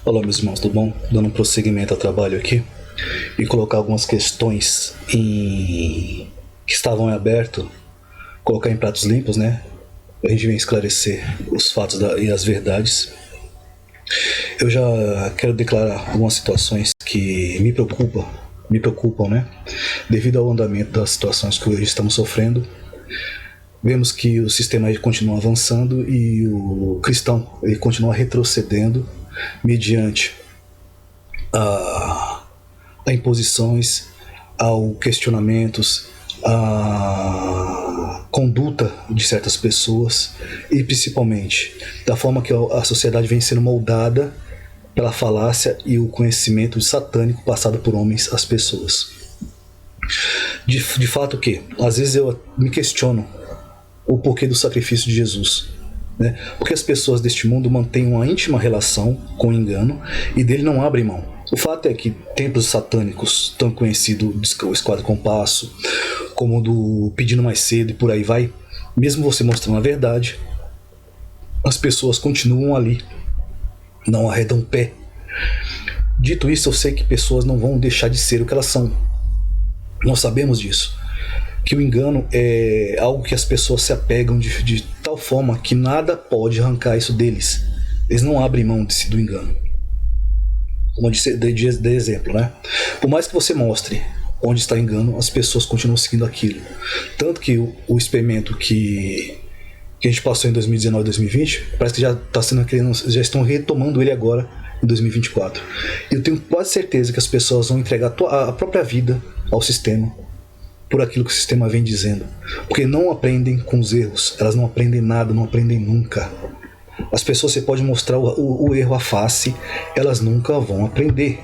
Olá, meus irmãos, tudo bom? Dando um prosseguimento ao trabalho aqui e colocar algumas questões que estavam em aberto, colocar em pratos limpos, né? A gente vem esclarecer os fatos e as verdades. Eu já quero declarar algumas situações que me preocupam, né? Devido ao andamento das situações que hoje estamos sofrendo. Vemos que o sistema continua avançando e o cristão ele continua retrocedendo mediante a imposições, ao questionamentos, a conduta de certas pessoas e principalmente da forma que a sociedade vem sendo moldada pela falácia e o conhecimento satânico passado por homens às pessoas. De fato que, às vezes eu me questiono o porquê do sacrifício de Jesus, né? Porque as pessoas deste mundo mantêm uma íntima relação com o engano e dele não abrem mão. O fato é que templos satânicos, tão conhecido o Esquadro Compasso, como do Pedindo Mais Cedo e por aí vai, mesmo você mostrando a verdade, as pessoas continuam ali, não arredam o pé. Dito isso, eu sei que pessoas não vão deixar de ser o que elas são. Nós sabemos disso. Que o engano é algo que as pessoas se apegam de tal forma que nada pode arrancar isso deles. Eles não abrem mão do engano. Como eu dei exemplo, né? Por mais que você mostre onde está o engano, as pessoas continuam seguindo aquilo. Tanto que o experimento que a gente passou em 2019 e 2020, parece que já estão retomando ele agora em 2024. E eu tenho quase certeza que as pessoas vão entregar a própria vida ao sistema por aquilo que o sistema vem dizendo, porque não aprendem com os erros, elas não aprendem nada, não aprendem nunca. As pessoas, você pode mostrar o erro à face, elas nunca vão aprender,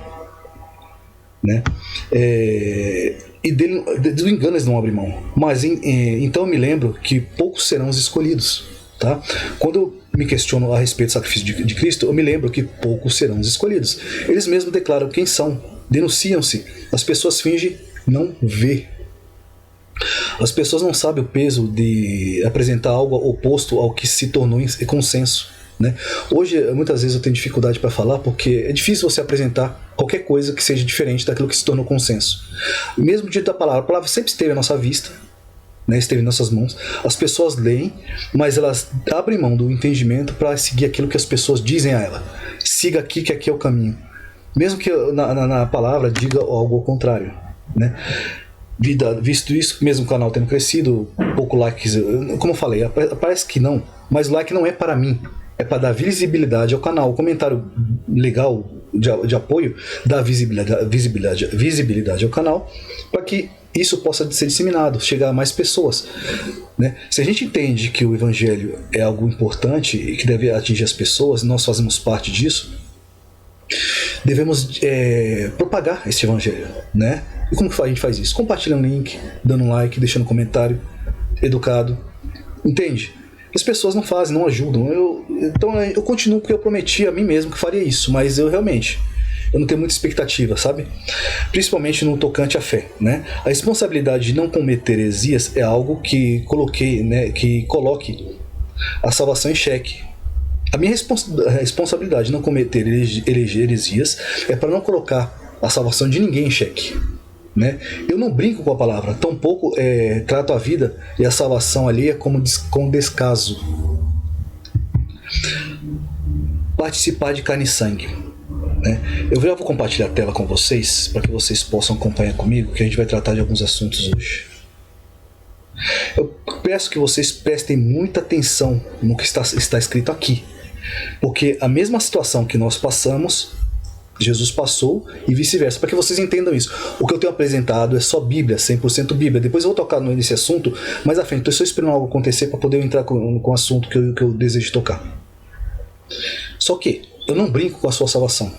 né? E do engano eles não abrem mão. Mas então eu me lembro que poucos serão os escolhidos, tá? Quando eu me questiono a respeito do sacrifício de Cristo, eu me lembro que poucos serão os escolhidos. Eles mesmos declaram quem são, denunciam-se, as pessoas fingem não ver. As pessoas não sabem o peso de apresentar algo oposto ao que se tornou em consenso, né? Hoje, muitas vezes eu tenho dificuldade para falar porque é difícil você apresentar qualquer coisa que seja diferente daquilo que se tornou consenso. Mesmo diante da palavra, a palavra sempre esteve à nossa vista, né? Esteve em nossas mãos. As pessoas leem, mas elas abrem mão do entendimento para seguir aquilo que as pessoas dizem a ela. Siga aqui, que aqui é o caminho. Mesmo que na palavra diga algo ao contrário, né? Visto isso, mesmo o canal tendo crescido, pouco likes, como eu falei, parece que não, mas o like não é para mim, é para dar visibilidade ao canal. O comentário legal de apoio dá visibilidade ao canal, para que isso possa ser disseminado, chegar a mais pessoas, né? Se a gente entende que o evangelho é algo importante e que deve atingir as pessoas, nós fazemos parte disso, devemos propagar esse evangelho, né? E como que a gente faz isso? Compartilhando o link, dando um like, deixando um comentário educado, entende? As pessoas não fazem, não ajudam. Então eu continuo porque eu prometi a mim mesmo que faria isso, mas eu não tenho muita expectativa, sabe? Principalmente no tocante à fé, né? A responsabilidade de não cometer heresias é algo que coloquei, né? Que coloque a salvação em xeque. A minha responsabilidade de não cometer heresias é para não colocar a salvação de ninguém em xeque, né? Eu não brinco com a palavra, tampouco trato a vida e a salvação alheia com descaso. Participar de carne e sangue, né? Eu já vou compartilhar a tela com vocês para que vocês possam acompanhar comigo, que a gente vai tratar de alguns assuntos hoje. Eu peço que vocês prestem muita atenção no que está escrito aqui, porque a mesma situação que nós passamos, Jesus passou e vice-versa, para que vocês entendam isso. O que eu tenho apresentado é só Bíblia, 100% Bíblia. Depois eu vou tocar nesse assunto mais à frente. Estou só esperando algo acontecer para poder entrar com o assunto que eu desejo tocar. Só que eu não brinco com a sua salvação,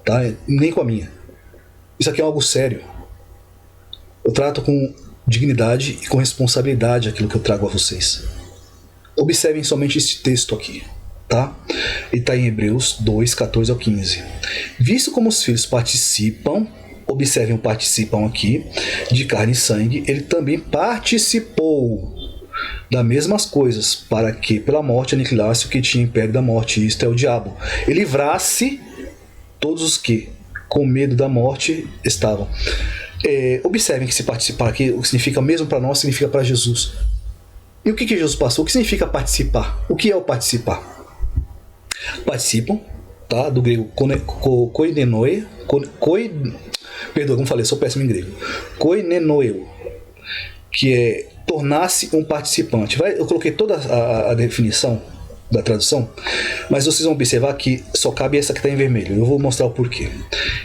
tá? Nem com a minha. Isso aqui é algo sério. Eu trato com dignidade e com responsabilidade aquilo que eu trago a vocês. Observem somente este texto aqui, tá? Ele está em Hebreus 2, 14 ao 15. Visto como os filhos participam, observem o participam aqui, de carne e sangue, ele também participou das mesmas coisas, para que pela morte aniquilasse o que tinha império da morte, isto é o diabo, e livrasse todos os que, com medo da morte, estavam. Observem que se participar aqui, o que significa mesmo para nós, significa para Jesus. E o que Jesus passou? O que significa participar? O que é o participar? Participam, tá? Do grego koinenoe, perdão, como falei, sou péssimo em grego. Koinenoeu, que é tornar-se um participante. Eu coloquei toda a definição da tradução, mas vocês vão observar que só cabe essa que está em vermelho. Eu vou mostrar o porquê.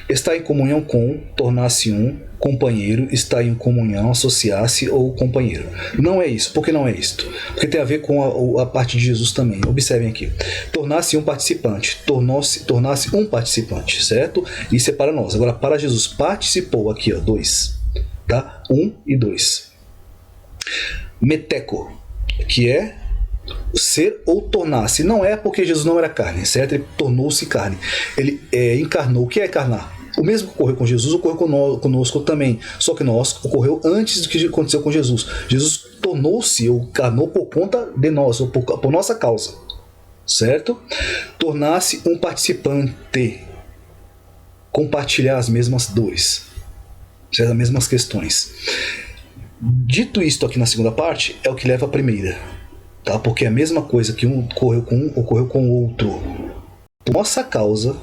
Estar em comunhão com, tornar-se um, companheiro, estar em comunhão, associar-se ou companheiro. Não é isso. Por que não é isto? Porque tem a ver com a parte de Jesus também. Observem aqui. Tornar-se um participante. Tornar-se um participante, certo? Isso é para nós. Agora, para Jesus, participou aqui, ó, 2. Tá? 1 e 2. Meteco, que é ser ou tornar-se. Não é porque Jesus não era carne, certo? Ele tornou-se carne. Ele encarnou. O que é encarnar? O mesmo que ocorreu com Jesus ocorreu conosco também. Só que ocorreu antes do que aconteceu com Jesus. Jesus tornou-se ou encarnou por conta de nós, ou por nossa causa. Certo? Tornar-se um participante. Compartilhar as mesmas dores. As mesmas questões. Dito isto aqui na segunda parte, é o que leva à primeira. Tá? Porque é a mesma coisa que ocorreu com o outro. Por nossa causa,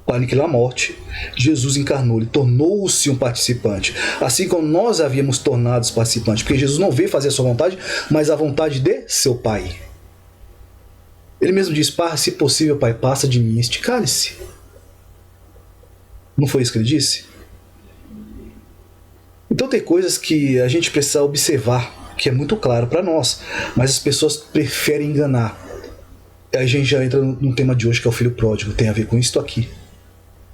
para aniquilar a morte, Jesus encarnou, ele tornou-se um participante. Assim como nós havíamos tornado os participantes. Porque Jesus não veio fazer a sua vontade, mas a vontade de seu Pai. Ele mesmo diz: se possível, Pai, passa de mim este cálice. Não foi isso que ele disse? Então tem coisas que a gente precisa observar, que é muito claro para nós, mas as pessoas preferem enganar. A gente já entra no tema de hoje, que é o filho pródigo, tem a ver com isso aqui.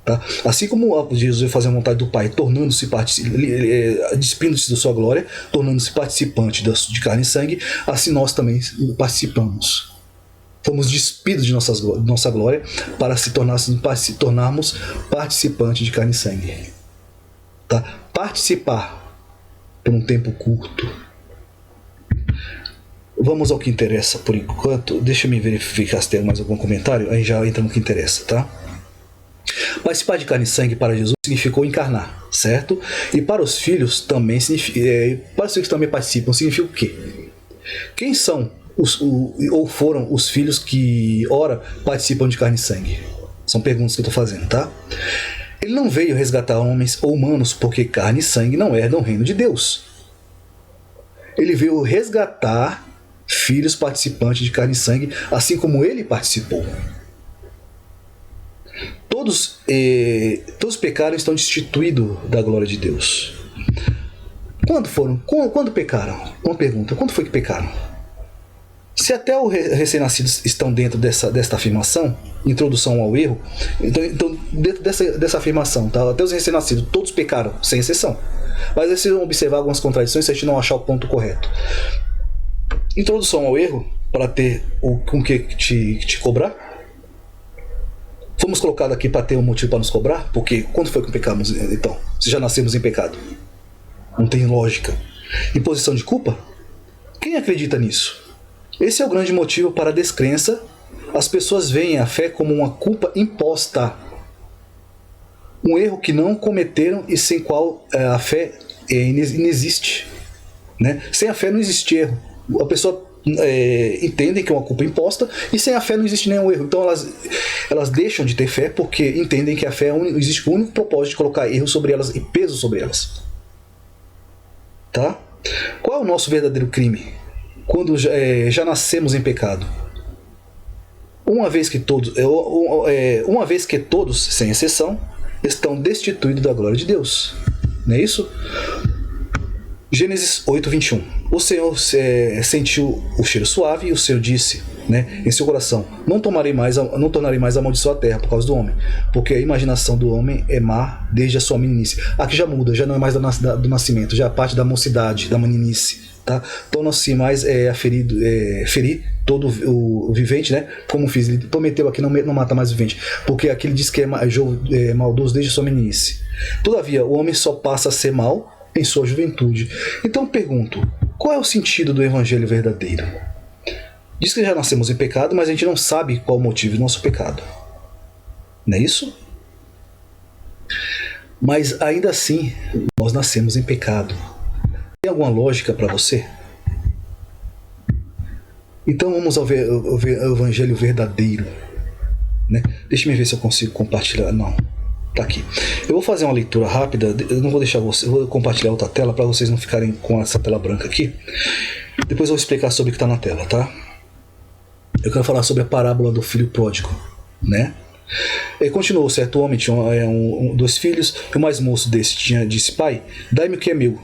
Tá? Assim como Jesus veio fazer a vontade do Pai, tornando-se despindo-se da sua glória, tornando-se participante de carne e sangue, assim nós também participamos. Fomos despidos de nossa glória para se tornarmos participantes de carne e sangue. Tá? Participar por um tempo curto. Vamos ao que interessa por enquanto. Deixa eu verificar se tem mais algum comentário. Aí já entra no que interessa, tá? Participar de carne e sangue para Jesus significou encarnar, certo? E para os filhos também para os filhos que também participam, significa o quê? Quem são ou foram os filhos que ora participam de carne e sangue? São perguntas que eu estou fazendo, tá? Ele não veio resgatar homens ou humanos porque carne e sangue não herdam o reino de Deus. Ele veio resgatar filhos participantes de carne e sangue, assim como ele participou. Todos pecaram e estão destituídos da glória de Deus. Quando pecaram? Uma pergunta: quando foi que pecaram? Se até os recém-nascidos estão dentro desta afirmação, introdução ao erro, então dentro dessa afirmação, tá? Até os recém-nascidos, todos pecaram, sem exceção. Mas aí vocês vão observar algumas contradições se a gente não achar o ponto correto. Introdução ao erro, para ter com que te cobrar. Fomos colocados aqui para ter um motivo para nos cobrar, porque quando foi que pecamos, então? Se já nascemos em pecado? Não tem lógica. Imposição de culpa? Quem acredita nisso? Esse é o grande motivo para a descrença. As pessoas veem a fé como uma culpa imposta. Um erro que não cometeram e sem qual a fé inexiste. Né? Sem a fé não existe erro. A pessoa entende que é uma culpa imposta e sem a fé não existe nenhum erro. Então elas deixam de ter fé porque entendem que a fé existe o único propósito de colocar erro sobre elas e peso sobre elas. Tá? Qual é o nosso verdadeiro crime? Quando já nascemos em pecado. Uma vez que todos, sem exceção, estão destituídos da glória de Deus. Não é isso? Gênesis 8:21. O Senhor sentiu o cheiro suave e o Senhor disse, né, em seu coração: não tornarei mais a amaldiçoar a terra por causa do homem, porque a imaginação do homem é má desde a sua meninice. Aqui já muda, já não é mais do nascimento, já é a parte da mocidade, da meninice. Tá? Torna-se mais ferir todo o vivente, né? Como fiz, ele prometeu aqui não mata mais o vivente, porque aqui ele diz que é maldoso desde a sua meninice. Todavia, o homem só passa a ser mal em sua juventude. Então pergunto: qual é o sentido do evangelho verdadeiro? Diz que já nascemos em pecado, mas a gente não sabe qual o motivo do nosso pecado. Não é isso? Mas ainda assim, nós nascemos em pecado. Tem alguma lógica para você? Então vamos ao evangelho verdadeiro, né? Deixa eu ver se eu consigo compartilhar. Não, tá aqui. Eu vou fazer uma leitura rápida. Eu não vou deixar você, eu vou compartilhar outra tela para vocês não ficarem com essa tela branca aqui. Depois eu vou explicar sobre o que está na tela, tá? Eu quero falar sobre a parábola do filho pródigo, né? E continuou, certo homem tinha dois filhos, e o mais moço disse: pai, dai-me o que é meu.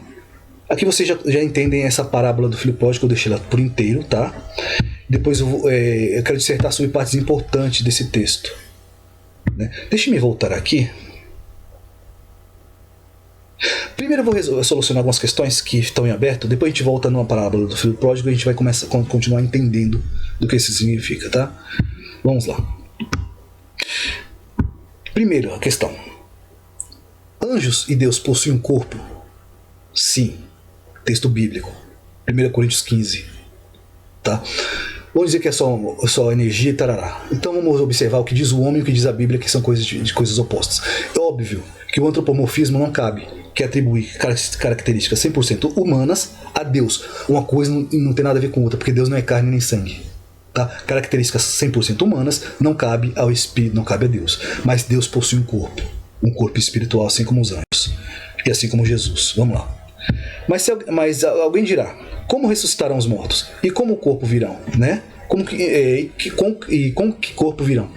Aqui vocês já entendem essa parábola do filho pródigo, eu deixei ela por inteiro, tá? Depois eu quero dissertar sobre partes importantes desse texto, né? Deixe-me voltar aqui. Primeiro eu vou solucionar algumas questões que estão em aberto, depois a gente volta numa parábola do filho pródigo e a gente vai continuar entendendo do que isso significa, tá? Vamos lá. Primeiro, a questão. Anjos e Deus possuem um corpo? Sim. Texto bíblico. 1 Coríntios 15. Tá? Vamos dizer que é só energia e tarará. Então vamos observar o que diz o homem e o que diz a Bíblia, que são coisas de coisas opostas. É óbvio que o antropomorfismo não cabe, que é atribuir características 100% humanas a Deus. Uma coisa não tem nada a ver com outra, porque Deus não é carne nem sangue. Tá? Características 100% humanas não cabe ao Espírito, não cabe a Deus. Mas Deus possui um corpo espiritual, assim como os anjos, e assim como Jesus. Vamos lá. Mas alguém dirá: como ressuscitarão os mortos? E como o corpo virão? Né? Com que corpo virão?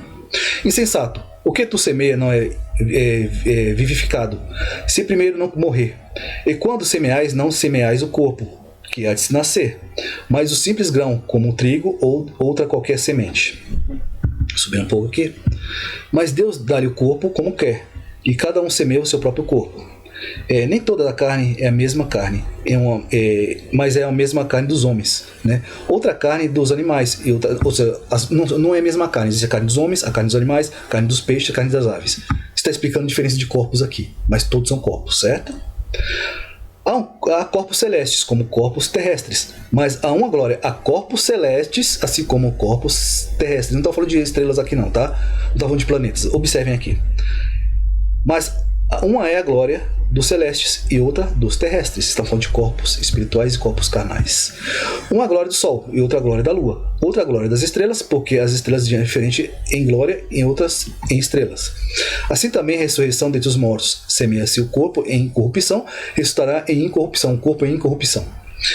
Insensato, o que tu semeia não é vivificado, se primeiro não morrer. E quando semeais, não semeais o corpo, que há de se nascer, mas o simples grão, como o trigo ou outra qualquer semente. Subir um pouco aqui. Mas Deus dá-lhe o corpo como quer, e cada um semeia o seu próprio corpo. Nem toda a carne é a mesma carne, mas é a mesma carne dos homens, né? Outra carne dos animais, ou seja, não é a mesma carne. Existe a carne dos homens, a carne dos animais, a carne dos peixes, a carne das aves. Está explicando a diferença de corpos aqui, mas todos são corpos, certo? Há corpos celestes como corpos terrestres, mas há uma glória. Há corpos celestes assim como corpos terrestres. Não estou falando de estrelas aqui não, tá? Não estou falando de planetas. Observem aqui. Mas uma é a glória dos celestes e outra dos terrestres. Estamos falando de corpos espirituais e corpos carnais. Uma glória do sol e outra glória da lua. Outra glória das estrelas, porque as estrelas diferem em glória e outras em estrelas. Assim também a ressurreição dentre os mortos. Semeia-se o corpo em corrupção, ressuscitará em incorrupção. O corpo em incorrupção.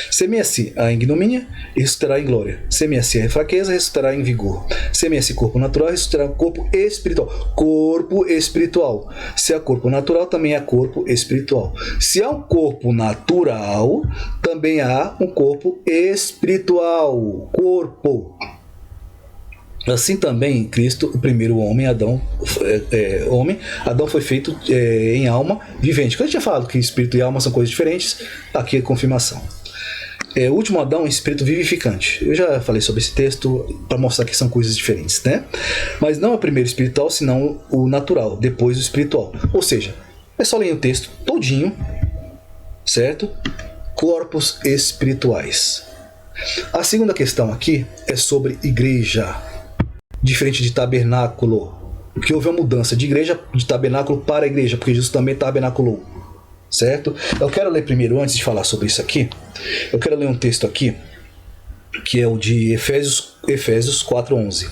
Semeia-se a ignomínia, ressuscitará em glória. Semeia-se a fraqueza, ressuscitará em vigor. Semeia-se corpo natural, ressuscitará corpo espiritual. Corpo espiritual. Se há corpo natural, também há corpo espiritual. Se há um corpo natural, também há um corpo espiritual. Corpo. Assim também Cristo, o primeiro homem, Adão foi feito em alma vivente. Quando a gente já falado que espírito e alma são coisas diferentes, aqui é confirmação. O último Adão é um espírito vivificante. Eu já falei sobre esse texto para mostrar que são coisas diferentes, né? Mas não é o primeiro espiritual, senão o natural, depois o espiritual. Ou seja, é só ler o texto todinho, certo? Corpos espirituais. A segunda questão aqui é sobre igreja, diferente de tabernáculo, porque houve uma mudança de igreja, de tabernáculo para igreja, porque Jesus também tabernaculou. Certo? Eu quero ler primeiro, antes de falar sobre isso aqui, eu quero ler um texto aqui, que é o de Efésios 4:11.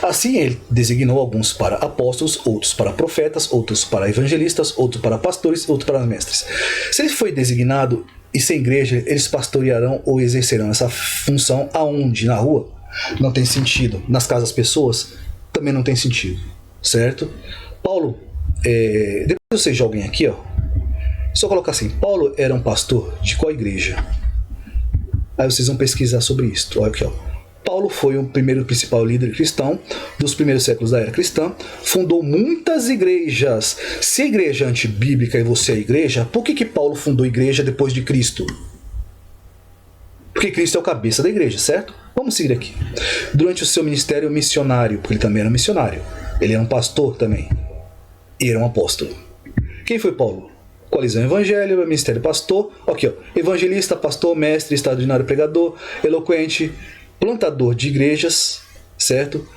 Assim ele designou alguns para apóstolos, outros para profetas, outros para evangelistas, outros para pastores, outros para mestres. Se ele foi designado e sem igreja, eles pastorearão ou exercerão essa função aonde? Na rua? Não tem sentido. Nas casas das pessoas? Também não tem sentido. Certo? Paulo, depois vocês joguem aqui, ó. Só colocar assim: Paulo era um pastor de qual igreja? Aí vocês vão pesquisar sobre isso. Olha aqui, ó. Paulo foi o primeiro principal líder cristão dos primeiros séculos da era cristã. Fundou muitas igrejas. Se a igreja é antibíblica e você é igreja, por que Paulo fundou igreja depois de Cristo? Porque Cristo é o cabeça da igreja, certo? Vamos seguir aqui. Durante o seu ministério missionário, porque ele também era um missionário. Ele era um pastor também. E era um apóstolo. Quem foi Paulo? Coalizão Evangelho, Ministério Pastor, aqui ó, evangelista, pastor, mestre, extraordinário pregador, eloquente, plantador de igrejas, certo?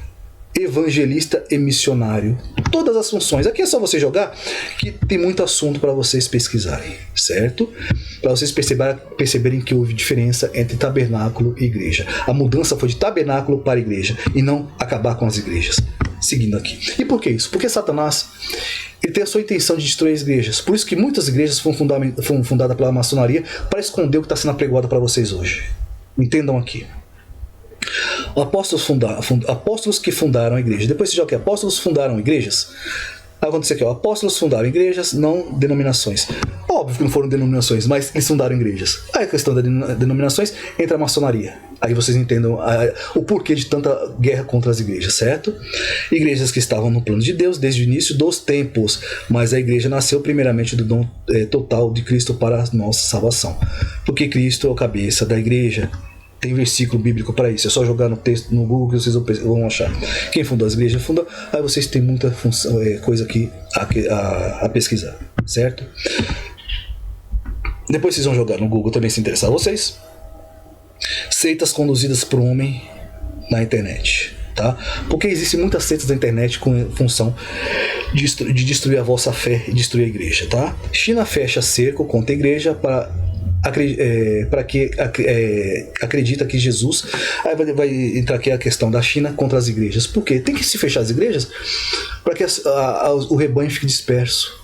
Evangelista e missionário. todas as funções. Aqui é só você jogar, que tem muito assunto para vocês pesquisarem, certo? Para vocês perceberem que houve diferença entre tabernáculo e igreja. A mudança foi de tabernáculo para igreja e não acabar com as igrejas. Seguindo aqui. E por que isso? Porque Satanás, ele tem a sua intenção de destruir as igrejas. Por isso que muitas igrejas foram fundadas pela maçonaria para esconder o que está sendo apregoado para vocês hoje. Entendam aqui. Apóstolos que fundaram a igreja. Depois você joga aqui, apóstolos fundaram igrejas. Vai acontecer aqui, ó, apóstolos fundaram igrejas, não denominações. Óbvio que não foram denominações, mas eles fundaram igrejas. Aí a questão das denominações entra a maçonaria. Aí vocês entendam o porquê de tanta guerra contra as igrejas, certo? Igrejas que estavam no plano de Deus desde o início dos tempos, mas a igreja nasceu primeiramente do dom total de Cristo para a nossa salvação. Porque Cristo é o cabeça da igreja. Tem versículo bíblico para isso. É só jogar no texto no Google que vocês vão achar. Quem fundou as igrejas fundou. Aí vocês têm muita coisa aqui a pesquisar, certo? Depois vocês vão jogar no Google também se interessar vocês. Seitas conduzidas por homem na internet, tá? Porque existem muitas seitas na internet com função de destruir a vossa fé e destruir a igreja, tá? China fecha cerco contra a igreja para que acredita que Jesus. Aí vai entrar aqui a questão da China contra as igrejas. Por quê? Tem que se fechar as igrejas para que o rebanho fique disperso,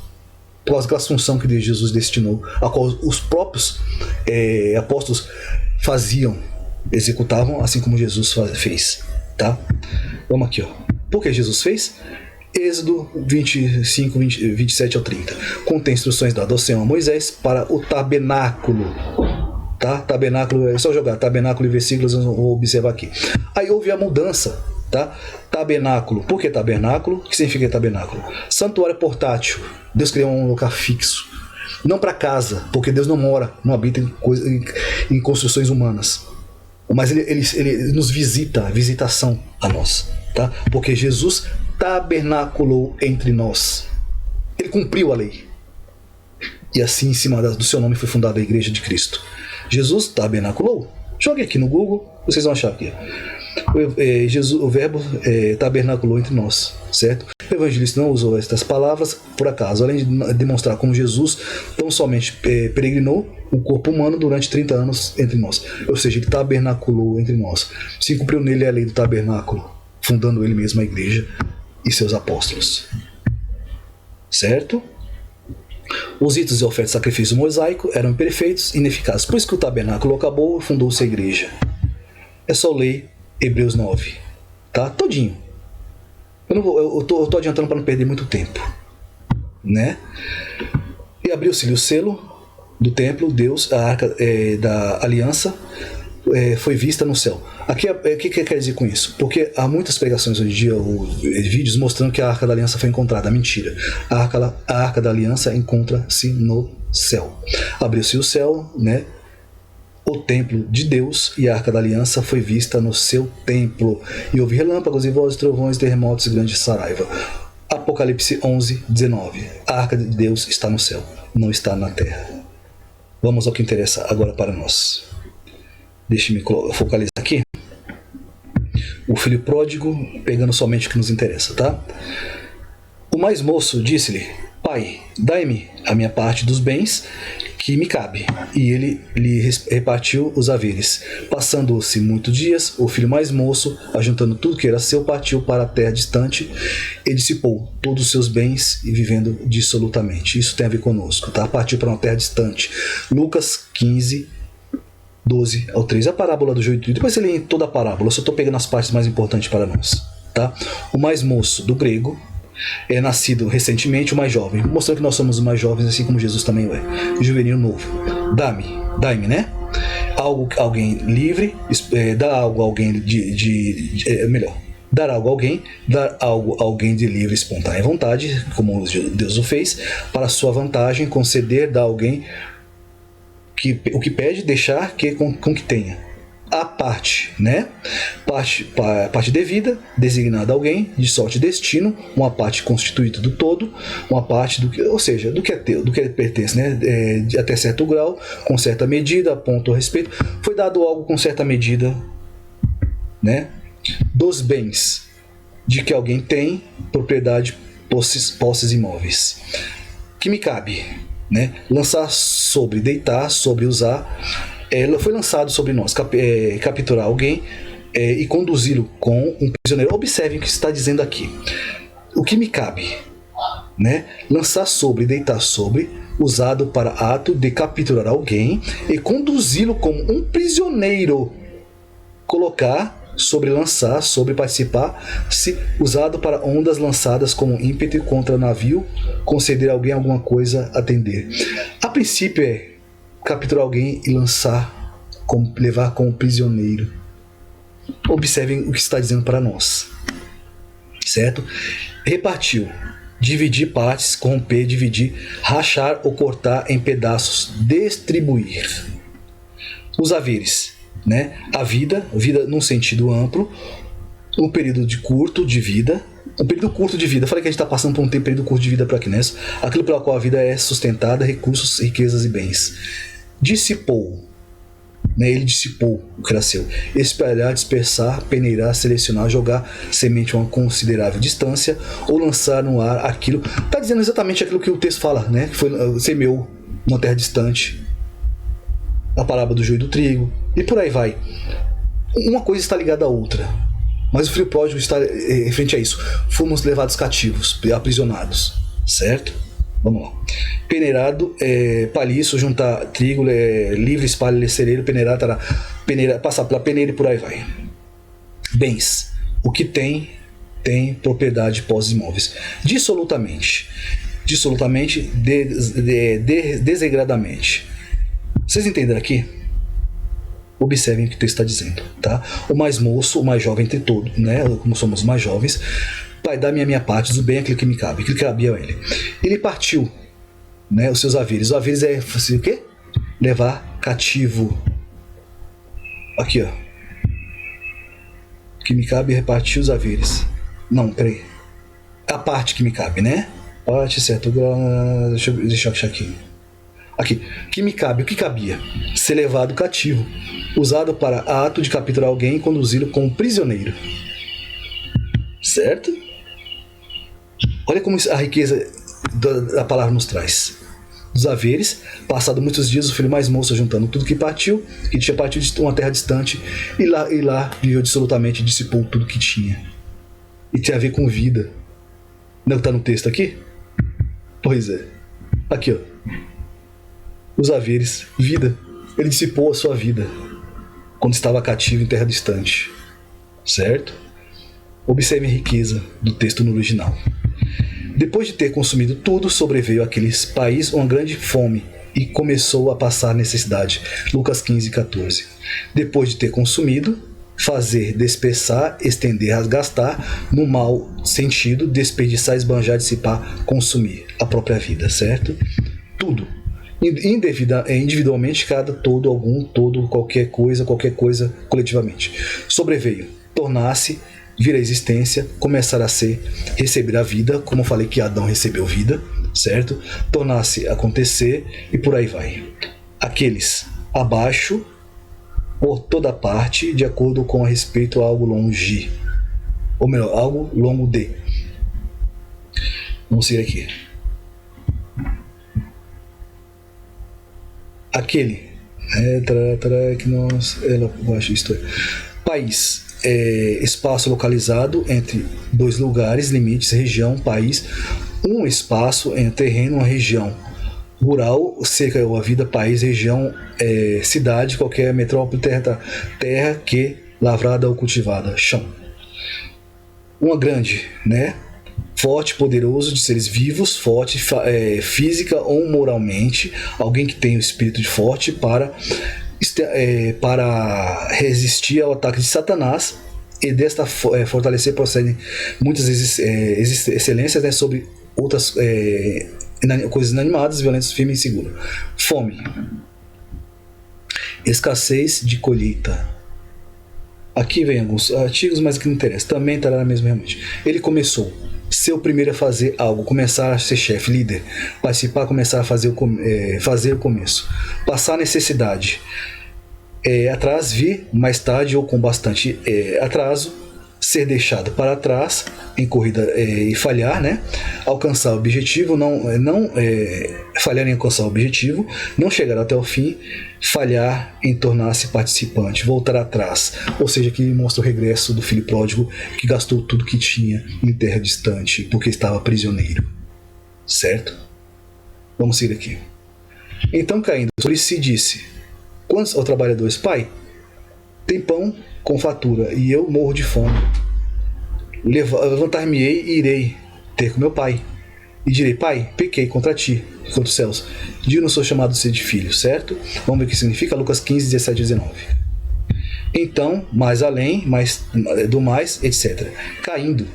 por causa daquela função que Jesus destinou, a qual os próprios apóstolos executavam, assim como Jesus fez, tá? Vamos aqui, ó. Por que Jesus fez? Êxodo 25, 27 ao 30. Contém instruções dadas ao Senhor a Moisés para o tabernáculo. Tá? Tabernáculo, é só jogar tabernáculo e versículos, eu vou observar aqui. Aí houve a mudança, tá? Tabernáculo. Por que tabernáculo? O que significa tabernáculo? Santuário portátil. Deus criou um lugar fixo. Não para casa, porque Deus não habita em construções humanas. Mas ele nos visitação a nós, tá? Porque Jesus tabernaculou entre nós. Ele cumpriu a lei. E assim, em cima do seu nome, foi fundada a Igreja de Cristo. Jesus tabernaculou. Jogue aqui no Google, vocês vão achar aqui. O verbo tabernaculou entre nós, certo? O evangelista não usou estas palavras por acaso, além de demonstrar como Jesus tão somente peregrinou o corpo humano durante 30 anos entre nós. Ou seja, ele tabernaculou entre nós. Se cumpriu nele a lei do tabernáculo, fundando ele mesmo a igreja e seus apóstolos, certo? Os ritos e ofertas de sacrifício mosaico eram imperfeitos e ineficazes. Por isso que o tabernáculo acabou e fundou-se a igreja. É só ler Hebreus 9, tá? Todinho. Eu tô adiantando para não perder muito tempo, né? E abriu-se-lhe o selo do templo, Deus, a arca da aliança foi vista no céu. Aqui, o que quer dizer com isso? Porque há muitas pregações hoje em dia, ou vídeos mostrando que a arca da aliança foi encontrada. Mentira. A arca da aliança encontra-se no céu. Abriu-se o céu, né? O templo de Deus, e a arca da aliança foi vista no seu templo. E houve relâmpagos e vozes, trovões, terremotos e grande saraiva. Apocalipse 11, 19. A arca de Deus está no céu, não está na terra. Vamos ao que interessa agora para nós. Deixe-me focalizar aqui. O filho pródigo, pegando somente o que nos interessa, tá? O mais moço disse-lhe: Pai, dai-me a minha parte dos bens que me cabe. E ele lhe repartiu os haveres. Passando-se muitos dias, o filho mais moço, ajuntando tudo que era seu, partiu para a terra distante e dissipou todos os seus bens e vivendo dissolutamente. Isso tem a ver conosco, tá? Partiu para uma terra distante. Lucas 15, 12 ao 13. A parábola do joio e trigo. Depois você lê toda a parábola. Eu só estou pegando as partes mais importantes para nós, tá? O mais moço, do grego, é nascido recentemente, o mais jovem, mostrando que nós somos os mais jovens, assim como Jesus também é. Juvenil novo. Dá-me, né? Alguém livre, dá algo a alguém melhor. Dar algo a alguém de livre, espontânea vontade, como Deus o fez, para a sua vantagem, conceder, dar a alguém o que pede, deixar com que tenha. A parte, né? Parte devida, designada a alguém, de sorte e destino, uma parte constituída do todo, uma parte do que, ou seja, do que é teu, do que pertence, né? Até certo grau, com certa medida, ponto a respeito, foi dado algo com certa medida, né? Dos bens de que alguém tem propriedade posses imóveis. Que me cabe, né? Lançar sobre, deitar sobre, usar. Ela foi lançado sobre nós, capturar alguém e conduzi-lo com um prisioneiro. Observem o que está dizendo aqui. O que me cabe, né? Lançar sobre, deitar sobre, usado para ato de capturar alguém e conduzi-lo como um prisioneiro. Colocar sobre, lançar sobre, participar, se usado para ondas lançadas como ímpeto contra navio, conceder a alguém alguma coisa, atender. A princípio é capturar alguém e lançar, levar como prisioneiro. Observem o que está dizendo para nós, certo? Repartiu, dividir partes, corromper, dividir, rachar ou cortar em pedaços, distribuir. Os haveres, né? A vida num sentido amplo, um período curto de vida. Um período curto de vida, falei que a gente está passando por um período curto de vida para aqui, né? Aquilo pela qual a vida é sustentada, recursos, riquezas e bens. Dissipou, né? Ele dissipou o que era seu. Espalhar, dispersar, peneirar, selecionar, jogar semente a uma considerável distância ou lançar no ar aquilo. Está dizendo exatamente aquilo que o texto fala, né? Que foi, semeou numa terra distante. A parábola do joio e do trigo. E por aí vai. Uma coisa está ligada à outra. Mas o filho pródigo está frente a isso. Fomos levados cativos, aprisionados. Certo? Vamos lá. Peneirado, palhiço, juntar trigo, livre, espalha, cereiro, peneirar, passar pela peneira e por aí vai. Bens. O que tem propriedade pós-imóveis. Dissolutamente. Desregradamente. Vocês entenderam aqui? Observem o que o texto está dizendo, tá? O mais moço, o mais jovem entre todos, né? Como somos mais jovens, vai dar minha parte do bem, aquilo que me cabe, aquilo que cabia a ele. Ele partiu, né? Os seus haveres. Os haveres é assim, o quê? Levar cativo. Aqui, ó. O que me cabe é repartir os haveres. Não, peraí. A parte que me cabe, né? Parte, certo. Deixa eu achar aqui. Aqui, que me cabe, o que cabia? Ser levado cativo, usado para ato de capturar alguém e conduzi-lo como prisioneiro. Certo? Olha como a riqueza da palavra nos traz. Dos haveres, passado muitos dias, o filho mais moço juntando tudo que partiu, que tinha partido de uma terra distante, e lá viveu dissolutamente e dissipou tudo que tinha. E tem a ver com vida. Não está no texto aqui? Pois é. Aqui, ó. Os haveres, vida. Ele dissipou a sua vida quando estava cativo em terra distante. Certo? Observe a riqueza do texto no original. Depois de ter consumido tudo, sobreveio àquele país uma grande fome e começou a passar necessidade. Lucas 15, 14. Depois de ter consumido, fazer, dispersar, estender, gastar, no mau sentido, desperdiçar, esbanjar, dissipar, consumir a própria vida, certo? Tudo. Individualmente, cada todo, algum, todo, qualquer coisa coletivamente. Sobreveio, tornar-se, vir à existência, começar a ser, receber a vida, como eu falei que Adão recebeu vida, certo? Tornar-se, acontecer e por aí vai. Aqueles abaixo, por toda parte, de acordo com a respeito a algo longe, ou melhor, algo longo de. Vamos seguir aqui. Aquele que nós isto é país, espaço localizado entre dois lugares, limites, região, país, um espaço entre terreno, uma região rural, seca ou a vida, país, região, cidade, qualquer metrópole, terra que lavrada ou cultivada, chão. Uma grande, né? Forte, poderoso, de seres vivos, forte, física ou moralmente, alguém que tem o espírito de forte para resistir ao ataque de Satanás, e desta fortalecer procedem muitas excelências, né, sobre outras coisas inanimadas, violentas, firmes e seguras. Fome, escassez de colheita. Aqui vem alguns artigos, mas que não interessa. Também estará na mesma realmente. Ele começou ser o primeiro a fazer algo, começar a ser chefe, líder, participar, começar a fazer o começo, passar necessidade, atrás vir mais tarde ou com bastante atraso, ser deixado para trás em corrida e falhar, né? Alcançar o objetivo, falhar em alcançar o objetivo, não chegar até o fim, falhar em tornar-se participante, voltar atrás. Ou seja, que mostra o regresso do filho pródigo que gastou tudo que tinha em terra distante porque estava prisioneiro. Certo? Vamos seguir aqui. Então, caindo sobre si, disse: quantos aos trabalhadores, pai, tem pão com fatura, e eu morro de fome. Levantar-me-ei e irei ter com meu pai. E direi: pai, pequei contra ti, contra os céus. Eu não sou chamado de ser de filho, certo? Vamos ver o que significa Lucas 15, 17 e 19. Então, mais além, do mais, etc. Caindo,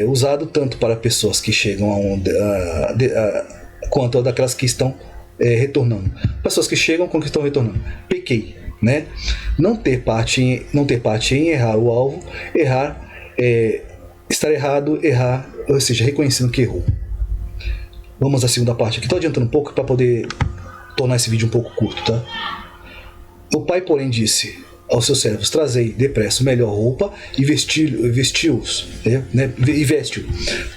usado tanto para pessoas que chegam quanto daquelas que estão retornando. Pessoas que chegam quanto que estão retornando. Pequei. Né? Não ter parte em errar o alvo, estar errado, errar, ou seja, reconhecendo que errou. Vamos à segunda parte aqui. Estou adiantando um pouco para poder tornar esse vídeo um pouco curto, tá? O pai, porém, disse aos seus servos: trazei depressa melhor roupa e vesti-os, né? E veste-o,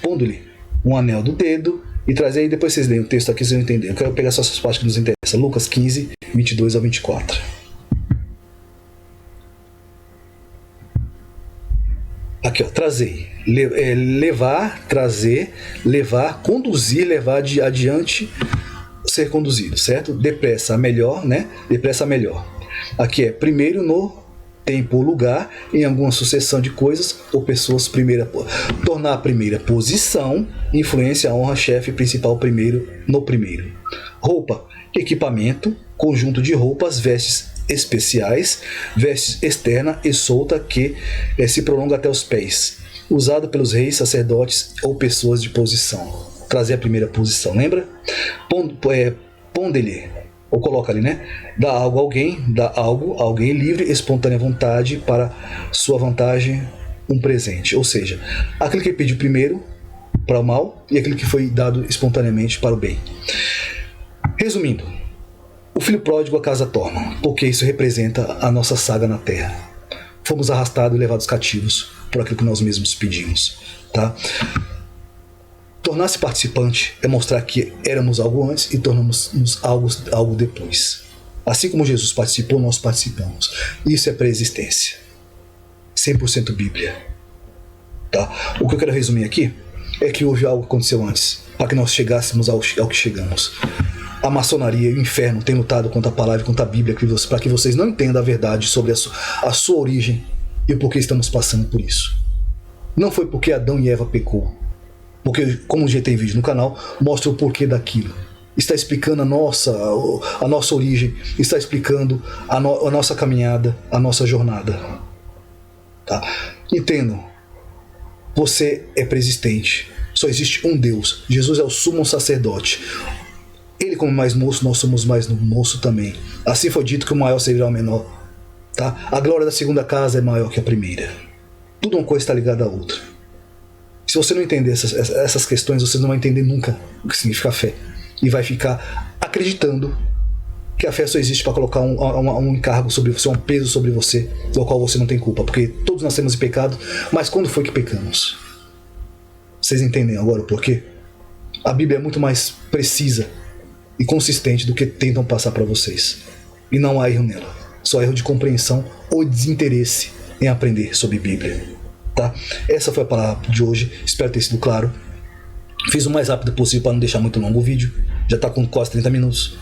pondo-lhe um anel do dedo, e trazei. Depois vocês leem o texto aqui, vocês vão entender. Eu quero pegar só essas partes que nos interessam. Lucas 15, 22 a 24. Aqui, ó, trazei, levar, trazer, levar, conduzir, levar adiante, ser conduzido, certo? Depressa, melhor, né? Depressa, melhor. Aqui é primeiro no tempo ou lugar, em alguma sucessão de coisas ou pessoas, tornar a primeira posição, influência, honra, chefe, principal, primeiro, no primeiro. Roupa, equipamento, conjunto de roupas, vestes especiais, veste externa e solta que se prolonga até os pés, usado pelos reis, sacerdotes ou pessoas de posição. Trazer a primeira posição, lembra? Ponde-lhe, ou coloca ali, né? Dá algo a alguém livre, espontânea vontade, para sua vantagem, um presente. Ou seja, aquele que pediu primeiro para o mal e aquele que foi dado espontaneamente para o bem. Resumindo, o filho pródigo a casa torna, porque isso representa a nossa saga na terra. Fomos arrastados e levados cativos por aquilo que nós mesmos pedimos. Tá? Tornar-se participante é mostrar que éramos algo antes e tornamos-nos algo depois. Assim como Jesus participou, nós participamos. Isso é pré-existência. 100% Bíblia. Tá? O que eu quero resumir aqui é que houve algo que aconteceu antes, para que nós chegássemos ao que chegamos. A maçonaria e o inferno têm lutado contra a palavra e contra a Bíblia para que vocês não entendam a verdade sobre a sua origem e o porquê estamos passando por isso. Não foi porque Adão e Eva pecou. Porque, como já tem vídeo no canal, mostra o porquê daquilo. Está explicando a nossa origem, está explicando a nossa caminhada, a nossa jornada. Tá? Entendam, você é preexistente. Só existe um Deus. Jesus é o sumo sacerdote. Ele como mais moço, nós somos mais moço também. Assim foi dito que o maior servirá ao menor. Tá? A glória da segunda casa é maior que a primeira. Tudo uma coisa está ligada à outra. Se você não entender essas questões, você não vai entender nunca o que significa fé. E vai ficar acreditando que a fé só existe para colocar um encargo sobre você, um peso sobre você, do qual você não tem culpa. Porque todos nascemos em pecado, mas quando foi que pecamos? Vocês entendem agora o porquê? A Bíblia é muito mais precisa e consistente do que tentam passar para vocês. E não há erro nela. Só erro de compreensão ou desinteresse em aprender sobre Bíblia. Tá? Essa foi a palavra de hoje. Espero ter sido claro. Fiz o mais rápido possível para não deixar muito longo o vídeo. Já está com quase 30 minutos.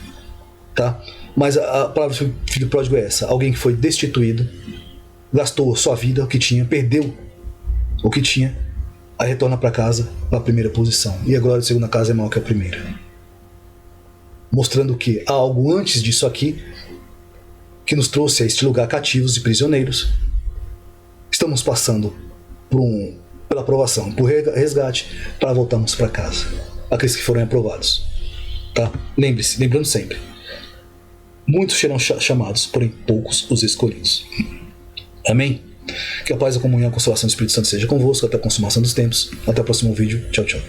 Tá? Mas a palavra do filho pródigo é essa. Alguém que foi destituído, gastou sua vida, o que tinha, perdeu o que tinha, aí retorna para casa, para a primeira posição. E a glória da segunda casa é maior que a primeira. Mostrando que há algo antes disso aqui que nos trouxe a este lugar cativos e prisioneiros. Estamos passando pela aprovação, por resgate, para voltarmos para casa. Aqueles que foram aprovados. Tá? Lembrando sempre. Muitos serão chamados, porém poucos os escolhidos. Amém? Que a paz, a comunhão e a consolação do Espírito Santo seja convosco até a consumação dos tempos. Até o próximo vídeo. Tchau, tchau.